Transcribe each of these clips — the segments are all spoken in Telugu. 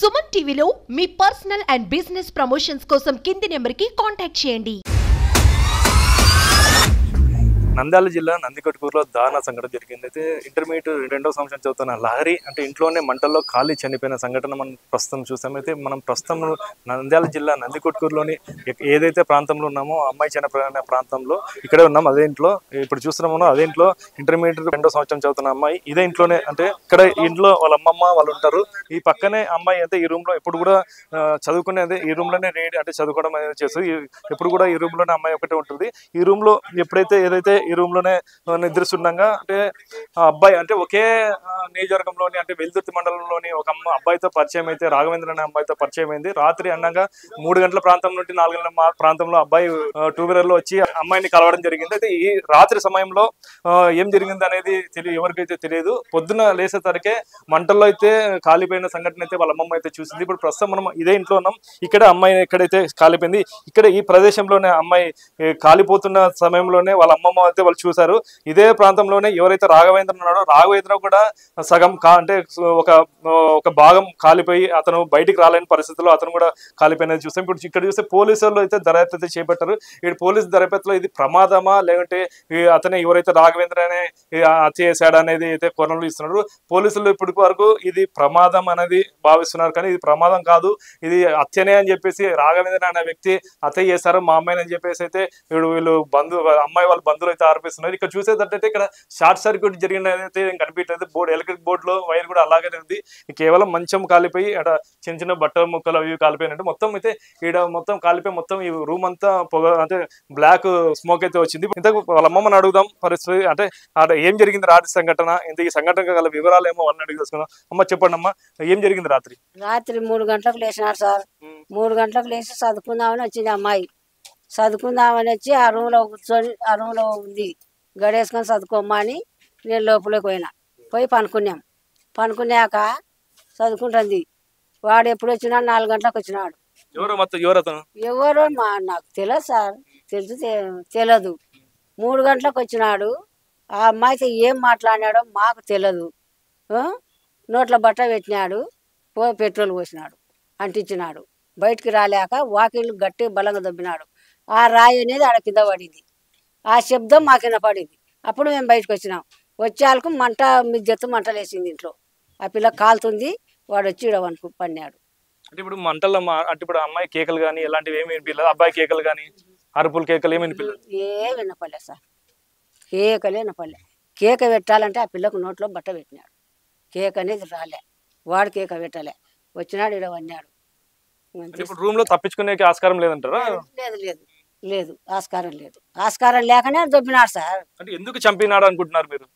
సుమన్ టీవీలో మీ పర్సనల్ అండ్ బిజినెస్ ప్రమోషన్స్ కోసం కింది నెంబర్కి కాంటాక్ట్ చేయండి. నంద్యాల జిల్లా నందికొట్కూరులో దారుణ సంఘటన జరిగింది. అయితే ఇంటర్మీడియట్ 2వ సంవత్సరం చదువుతున్న లహరి అంటే ఇంట్లోనే మంటల్లో కాలి చనిపోయిన సంఘటన మనం ప్రస్తుతం చూసాం. అయితే మనం ప్రస్తుతం నంద్యాల జిల్లా నందికొట్కూరులోని ఏదైతే ప్రాంతంలో ఉన్నామో అమ్మాయి చనిపోయిన ప్రాంతంలో ఇక్కడే ఉన్నాం. అదే ఇంట్లో ఇప్పుడు చూస్తున్నామో అదే ఇంట్లో ఇంటర్మీడియట్ 2వ సంవత్సరం చదువుతున్న అమ్మాయి ఇదే ఇంట్లోనే అంటే ఇక్కడ ఇంట్లో వాళ్ళ అమ్మమ్మ వాళ్ళు ఉంటారు. ఈ పక్కనే అమ్మాయి అయితే ఈ రూమ్ లో ఎప్పుడు కూడా చదువుకునేది ఈ రూమ్ లోనే రేడి అంటే చదువుకోవడం అనేది చేస్తుంది. ఎప్పుడు కూడా ఈ రూమ్ లోనే అమ్మాయి ఒకటే ఉంటుంది. ఈ రూమ్ లో ఎప్పుడైతే ఏదైతే ఈ రూమ్ లోనే నిద్రిస్తుండగా అంటే ఆ అబ్బాయి అంటే ఒకే నియోజకవర్గంలోని అంటే వెల్దుర్తి మండలంలోని ఒక అబ్బాయితో పరిచయం అయితే రాఘవేంద్ర అనే అబ్బాయితో పరిచయం అయింది. రాత్రి అనగా 3 గంటల ప్రాంతం నుండి 4 గంటల ప్రాంతంలో అబ్బాయి 2 వీలర్ లో వచ్చి అమ్మాయిని కలవడం జరిగింది. అయితే ఈ రాత్రి సమయంలో ఏం జరిగింది అనేది ఎవరికైతే తెలియదు. పొద్దున లేసేసరికే మంటల్లో అయితే కాలిపోయిన సంఘటన అయితే వాళ్ళ అమ్మమ్మ అయితే చూసింది. ఇప్పుడు ప్రస్తుతం మనం ఇదే ఇంట్లో ఉన్నాం. ఇక్కడ అమ్మాయి ఎక్కడైతే కాలిపోయింది ఇక్కడ ఈ ప్రదేశంలోనే అమ్మాయి కాలిపోతున్న సమయంలోనే వాళ్ళ అమ్మమ్మ అయితే వాళ్ళు చూశారు. ఇదే ప్రాంతంలోనే ఎవరైతే రాఘవేంద్ర ఉన్నాడో రాఘవేంద్ర కూడా సగం అంటే ఒక భాగం కాలిపోయి అతను బయటికి రాలేని పరిస్థితుల్లో అతను కూడా కాలిపోయినది చూస్తాం. ఇప్పుడు ఇక్కడ చూస్తే పోలీసులు అయితే దర్యాప్తు అయితే చేపట్టారు. ఇక్కడ పోలీసు దర్యాప్తులో ఇది ప్రమాదమా లేదంటే అతనే ఎవరైతే రాఘవేంద్ర అనే హత్య చేశాడు అనేది అయితే కోణంలో ఇస్తున్నారు. పోలీసులు ఇప్పటి వరకు ఇది ప్రమాదం అనేది భావిస్తున్నారు. కానీ ఇది ప్రమాదం కాదు, ఇది హత్యనే అని చెప్పేసి రాఘవేంద్ర అనే వ్యక్తి హత్య చేశారు మా అమ్మాయిని అని చెప్పేసి అయితే వీళ్ళు అమ్మాయి వాళ్ళ బంధువులు అయితే ఆరోపిస్తున్నారు. ఇక్కడ చూసేటట్టయితే ఇక్కడ షార్ట్ సర్క్యూట్ జరిగినదైతే కనిపించలేదు. ఎలక్ట్రిక్ బోర్డులో వైర్ కూడా అలాగే ఉంది. కేవలం మంచం కాలిపోయి అక్కడ చిన్న చిన్న బట్టల ముక్కలు అవి కాలిపోయినట్టు మొత్తం అయితే ఇక్కడ మొత్తం కాలిపోయి మొత్తం ఈ రూమ్ అంతా పొగ అంటే బ్లాక్ స్మోక్ అయితే వచ్చింది. ఇంతకు వాళ్ళ అమ్మమ్మని అడుగుదాం పరిస్థితి అంటే ఏం జరిగింది రాత్రి సంఘటన, ఇంత ఈ సంఘటన గల వివరాలు ఏమో వాళ్ళని అడిగి తెలుసుకుందాం. అమ్మ చెప్పండి అమ్మ, ఏం జరిగింది రాత్రి? 3 గంటలకు లేచినారు సార్. 3 గంటలకు లేచి చదువుకుందామని వచ్చింది అమ్మాయి. చదువుకుందామని వచ్చి ఆ రూమ్లో కూర్చొని ఆ రూమ్లో ఉంది గడేసుకొని చదువుకోమ్మా అని నేను లోపలికి పోయి పనుకున్నాక చదువుకుంటుంది. వాడు ఎప్పుడు వచ్చినాడు? 4 గంటలకు వచ్చినాడు. ఎవరో నాకు తెలియదు సార్, తెలియదు. 3 గంటలకు వచ్చినాడు. ఆ అమ్మాయితో ఏం మాట్లాడినాడో మాకు తెలియదు. నోట్ల బట్ట పెట్టినాడు, పెట్రోల్ పోసినాడు, అంటించినాడు. బయటికి రాలేక వాకిళ్ళు గట్టి బలంగా దొబ్బినాడు. ఆ రాయి అనేది ఆడ కింద పడింది. ఆ శబ్దం మాకు వినపడింది. అప్పుడు మేము బయటకు వచ్చినాం. వచ్చేళ్ళకు మంట మిద్దెత్తు మంటలు వేసింది ఇంట్లో. ఆ పిల్ల కాలుతుంది. వాడు వచ్చి ఇడవనుకు పన్నాడు. అంటే ఇప్పుడు మంటల్లో అంటే ఇప్పుడు అమ్మాయి కేకలు కానీ ఇలాంటివి ఏమి వినిపించలేదు? అబ్బాయి కేకలు కానీ అరుపులు కేకలు ఏమి వినిపించలేదు? ఏం వినపలే సార్, కేకలే వినపలే. కేక పెట్టాలంటే ఆ పిల్లకు నోట్లో బట్ట పెట్టినాడు. కేక అనేది రాలే, వాడు కేక పెట్టలే. వచ్చినాడు ఇడవన్నాడు. ఇప్పుడు రూమ్ లో తప్పించుకునే ఆస్కారం లేదంటారా? లేదు, ఆస్కారం లేదు. ఆస్కారం లేకనే దొబ్బినాడు సార్. అంటే ఎందుకు చంపినాడు అనుకుంటున్నారు మీరు?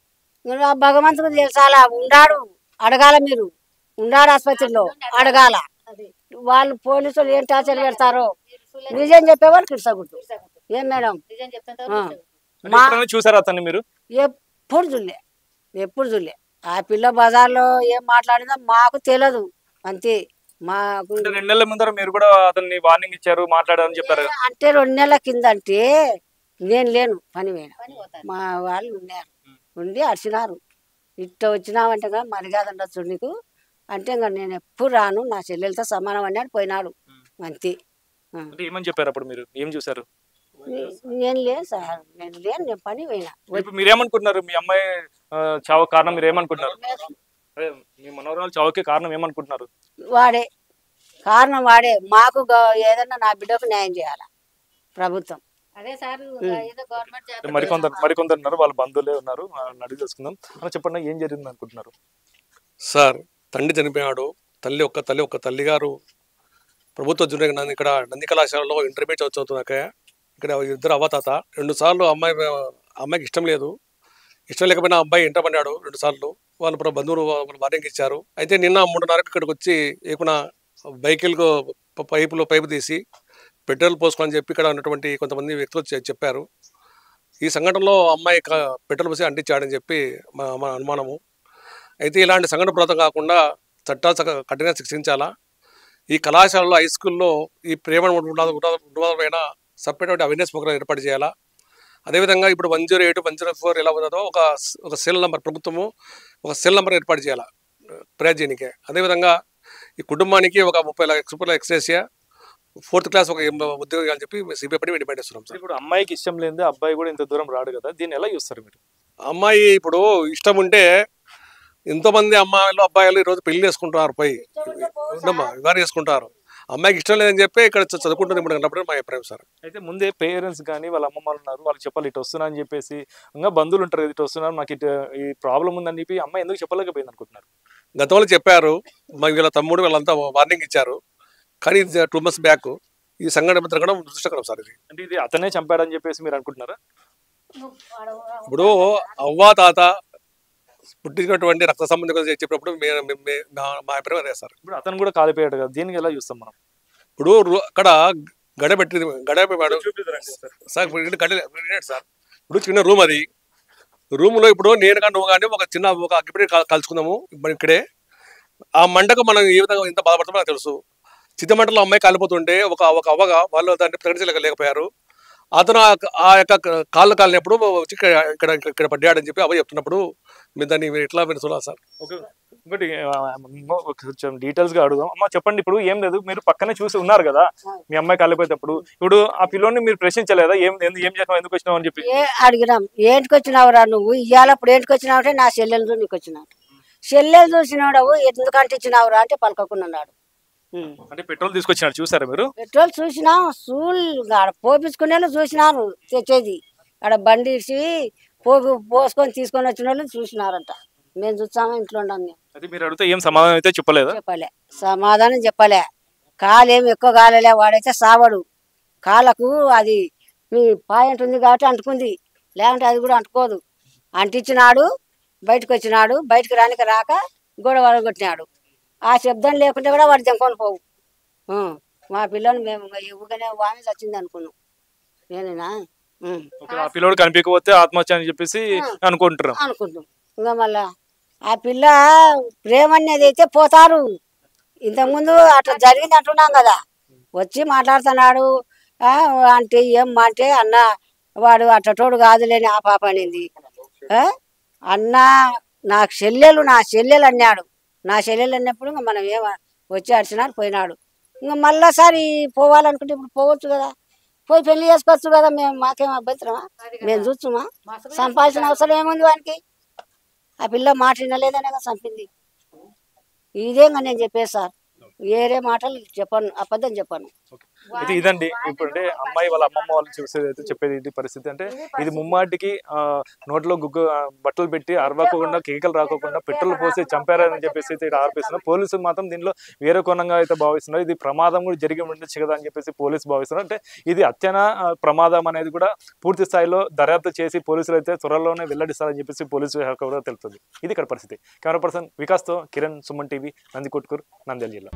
భగవంతుడు తెలుసాలా, ఉండాడు అడగాల. మీరు ఉండాడు ఆసుపత్రిలో అడగాల. వాళ్ళు పోలీసులు ఏం టార్చర్ పెడతారో నిజం చెప్పేవాళ్ళు కిడ్సగుట్టు. ఏం మేడం చూసారా అతన్ని మీరు? ఎప్పుడు చూడలే. ఆ పిల్ల బజార్లో ఏం మాట్లాడిందో మాకు తెలియదు అంతే. మాకు 2 నెలల ముందర మీరు కూడా అతన్ని వార్నింగ్ ఇచ్చారు, మాట్లాడారని చెప్పారు. అంటే 2 నెలల కింద అంటే నేను లేను, పని పోయినా. మా వాళ్ళు ఉండి అరిచినారు. ఇట్ట వచ్చినావంటే కదా మర్యాద ఉండొచ్చు నీకు అంటే ఇంకా నేను ఎప్పుడు రాను, నా చెల్లెలతో సమానం అన్నాడు. పోయినాడు అంతే. ఏమని చెప్పారు అప్పుడు? మీరు ఏం చూసారు? నేను లేను సార్, నేను పని పోయినా. మీరేమనుకుంటున్నారు? మీ అమ్మాయి చావు కారణం మీరు ఏమనుకుంటున్నారు? మీ మనోరాలు చావుకి కారణం ఏమనుకుంటున్నారు? వాడే కారణం, వాడే. మాకు ఏదన్నా నా బిడ్డకు న్యాయం చేయాల ప్రభుత్వం. మరికొందరు ఉన్నారు, వాళ్ళ బంధువులే ఉన్నారు, అడిగి తెలుసుకుందాం. అలా చెప్పండి, ఏం జరిగింది అనుకుంటున్నారు? సార్, తండ్రి చనిపోయాడు. తల్లి ఒక తల్లి గారు ప్రభుత్వ జూనియర్ ఇక్కడ నంది కళాశాలలో ఇంటర్మీడియట్ చదువుతున్నాక ఇక్కడ 2 అవ్వతాత 2 సార్లు అమ్మాయికి ఇష్టం లేకపోయినా అబ్బాయి ఇంటర్ పడ్డాడు 2 సార్లు. వాళ్ళ బంధువులు వార్నింగ్ ఇచ్చారు. అయితే నిన్న 3:30కి ఇక్కడికి వచ్చి ఏకున బైకులకు పైపు తీసి పెట్రోల్ పోసుకోవాలని చెప్పి ఇక్కడ ఉన్నటువంటి కొంతమంది వ్యక్తులు చెప్పారు. ఈ సంఘటనలో అమ్మాయి పెట్రోల్ పోసి అంటించాడని చెప్పి మా అనుమానము. అయితే ఇలాంటి సంఘటన ప్రాంతం కాకుండా చట్టాలు కఠినంగా శిక్షించాలా. ఈ కళాశాలలో హై స్కూల్లో ఈ ప్రేమ పైన సపరేట్ అవేర్నెస్ ప్రోగ్రాం ఏర్పాటు చేయాలా. అదేవిధంగా ఇప్పుడు 108, 104 ఎలా ఉన్నదో ఒక సెల్ నెంబర్ ప్రభుత్వము ఒక సెల్ నెంబర్ ఏర్పాటు చేయాలి ఫిర్యాదు చేయడానికే. అదేవిధంగా ఈ కుటుంబానికి ఒక 30 లక్షల రూపాయల ఎక్స్‌గ్రేషియా 4th క్లాస్ ఒక ఉద్యోగం అని చెప్పి సిబిఐ పడి డిమాండ్ చేస్తున్నాం సార్. ఇప్పుడు అమ్మాయికి ఇష్టం లేనిదే అబ్బాయి కూడా ఇంత దూరం రాడు కదా, దీన్ని ఎలా చూస్తారు మీరు? అమ్మాయి ఇప్పుడు ఇష్టం ఉంటే ఎంతోమంది అమ్మాయిలు అబ్బాయిలు ఈరోజు పెళ్లి చేసుకుంటారు, పోయి ఉండమ్మా వివాహం చేసుకుంటారు. అమ్మాయికి ఇష్టం లేదని చెప్పి ఇక్కడ చదువుకుంటుంది ఇప్పుడు అన్నప్పుడు మా అభిప్రాయం సార్. అయితే ముందే పేరెంట్స్ కానీ వాళ్ళ అమ్మమ్మ వాళ్ళు ఉన్నారు, వాళ్ళకి చెప్పాలి ఇటు వస్తున్నా అని చెప్పేసి, ఇంకా బంధువులు ఉంటారు ఇటు వస్తున్నారు నాకు ఇటు ఈ ప్రాబ్లం ఉందని చెప్పి అమ్మాయి ఎందుకు చెప్పలేకపోయింది అనుకుంటున్నారు? గతంలో చెప్పారు, మా వీళ్ళ తమ్ముడు వీళ్ళంతా వార్నింగ్ ఇచ్చారు. కానీ 2 months బ్యాక్ ఈ సంఘటన జరగడం దురదృష్టకరం సార్. ఇది అంటే ఇది అతనే చంపాడని చెప్పేసి మీరు అనుకుంటున్నారా? ఇప్పుడు అవ్వ తాత పుట్టినటువంటి రక్త సంబంధం చెప్పినప్పుడు మా అభిప్రాయం అదే సార్. ఇప్పుడు అతను కూడా కాలిపోయాడు కదా, దీనికి ఎలా చూస్తాం మనం? ఇప్పుడు అక్కడ గడపెట్టాడు సార్. సార్ ఇప్పుడు చిన్న రూమ్, అది రూమ్లో ఇప్పుడు నేను కానీ నువ్వు కానీ ఒక అగ్గిపెట్టి కలుసుకుందాము మనం ఇక్కడే. ఆ మంటకు మనం ఏ విధంగా ఎంత బాధపడతామో నాకు తెలుసు. చిత్తమంటలో అమ్మాయి కాలిపోతుంటే ఒక అవ్వగా వాళ్ళు దాన్ని ప్రకటించలేకపోయారు. అతను ఆ యొక్క కాళ్ళు కాలినప్పుడు వచ్చి ఇక్కడ పడ్డాడని చెప్పి అవ్వ చెప్తున్నప్పుడు మీరు దాన్ని ఎట్లా మీరు చూడాలి సార్? ఇంకోటి కొంచెం డీటెయిల్స్ గా అడుగుదాం. అమ్మ చెప్పండి, ఇప్పుడు ఏం లేదు, మీరు పక్కనే చూసి ఉన్నారు కదా మీ అమ్మాయి కాలిపోయేటప్పుడు, ఇప్పుడు ఆ పిల్లోని మీరు ప్రశ్నించలేదా ఏం చేసావు ఎందుకు వచ్చినావు అని చెప్పి? అడిగినాం, ఏంటికి వచ్చినావురా నువ్వు ఇవాళ, ఇప్పుడు ఏంటికి వచ్చినావు అంటే నా చెల్లెలు నీకు వచ్చినావు, చెల్లెలు చూసినాడు ఎందుకంటే ఇచ్చినావురా అంటే పలకకున్నాడు. అంటే పెట్రోల్ తీసుకొచ్చినాడు చూసారా మీరు? పెట్రోల్ చూసినాం, ఆడ పోపించుకునే చూసినాను, తెచ్చేది ఆడ బండి పోసుకొని తీసుకొని వచ్చిన వాళ్ళు చూసినారంట. మేము చూసాము, ఇంట్లో ఉన్నాం మేము. అది మీరు అడిగితే ఏం సమాధానం అయితే చెప్పలేదు? చెప్పలే, సమాధానం చెప్పలే. కాలేం ఎక్కువ కాలలే, వాడైతే సావడు. కాళ్ళకు అది మీ పాయింట్ ఉంది కాబట్టి అంటుకుంది, లేకుంటే అది కూడా అంటుకోదు. అంటించినాడు, బయటకు వచ్చినాడు, బయటకు రానికి రాక గొడవ కొట్టినాడు. ఆ శబ్దం లేకుంటే కూడా వాడు తెంకొని పోవు. మా పిల్లని మేము ఇవ్వగానే వామి చచ్చింది అనుకున్నాం. నేనేనా ఆ పిల్లోడు కనిపించకపోతే ఆత్మహత్య అని చెప్పేసి అనుకుంటున్నాం. ఇంకా మళ్ళా ఆ పిల్ల ప్రేమ అనేది అయితే పోతారు. ఇంతకుముందు అట్లా జరిగింది అంటున్నాం కదా, వచ్చి మాట్లాడుతున్నాడు అంటే ఏం అంటే అన్న వాడు అట్టటోడు కాదులేని ఆ పాప అనింది. అన్న నా చెల్లెలు అన్నాడు. నా చెల్లెలు అన్నప్పుడు ఇంకా మనం ఏమ వచ్చి అడిచినాడు, పోయినాడు. ఇంకా మళ్ళాసారి పోవాలనుకుంటే ఇప్పుడు పోవచ్చు కదా, పోయి పెళ్లి చేసుకోవచ్చు కదా. మాకేం అభ్యంతరమా? మేము చూస్తుమా? సంపాదించిన అవసరం ఏముంది వానికి? ఆ పిల్ల మాట వినలేదనే చంపింది. ఇదేగా నేను చెప్పేది సార్, వేరే మాటలు చెప్పాను, అబద్ధం చెప్పాను. అయితే ఇదండి ఇప్పుడు అమ్మాయి వాళ్ళ అమ్మమ్మ వాళ్ళు చూసేది అయితే చెప్పేది ఇది పరిస్థితి. అంటే ఇది ముమ్మాటికి నోట్లో బట్టలు పెట్టి అరవకుండా కేకలు రాకోకుండా పెట్రోల్ పోసి చంపారని చెప్పేసి అయితే ఆరోపిస్తున్నారు. పోలీసులు మాత్రం దీనిలో వేరే కోణంగా అయితే భావిస్తున్నారు. ఇది ప్రమాదం కూడా జరిగి ఉండొచ్చు కదా అని చెప్పేసి పోలీసు భావిస్తున్నారు. అంటే ఇది అత్యన ప్రమాదం అనేది కూడా పూర్తి స్థాయిలో దర్యాప్తు చేసి పోలీసులు అయితే త్వరలోనే వెల్లడిస్తారని చెప్పేసి పోలీసు శాఖ కూడా తెలుస్తుంది. ఇది ఇక్కడ పరిస్థితి. కెమెరా పర్సన్ వికాస్తో కిరణ్, సుమన్ టీవీ, నందికొట్కూరు, నంద్యాల జిల్లా.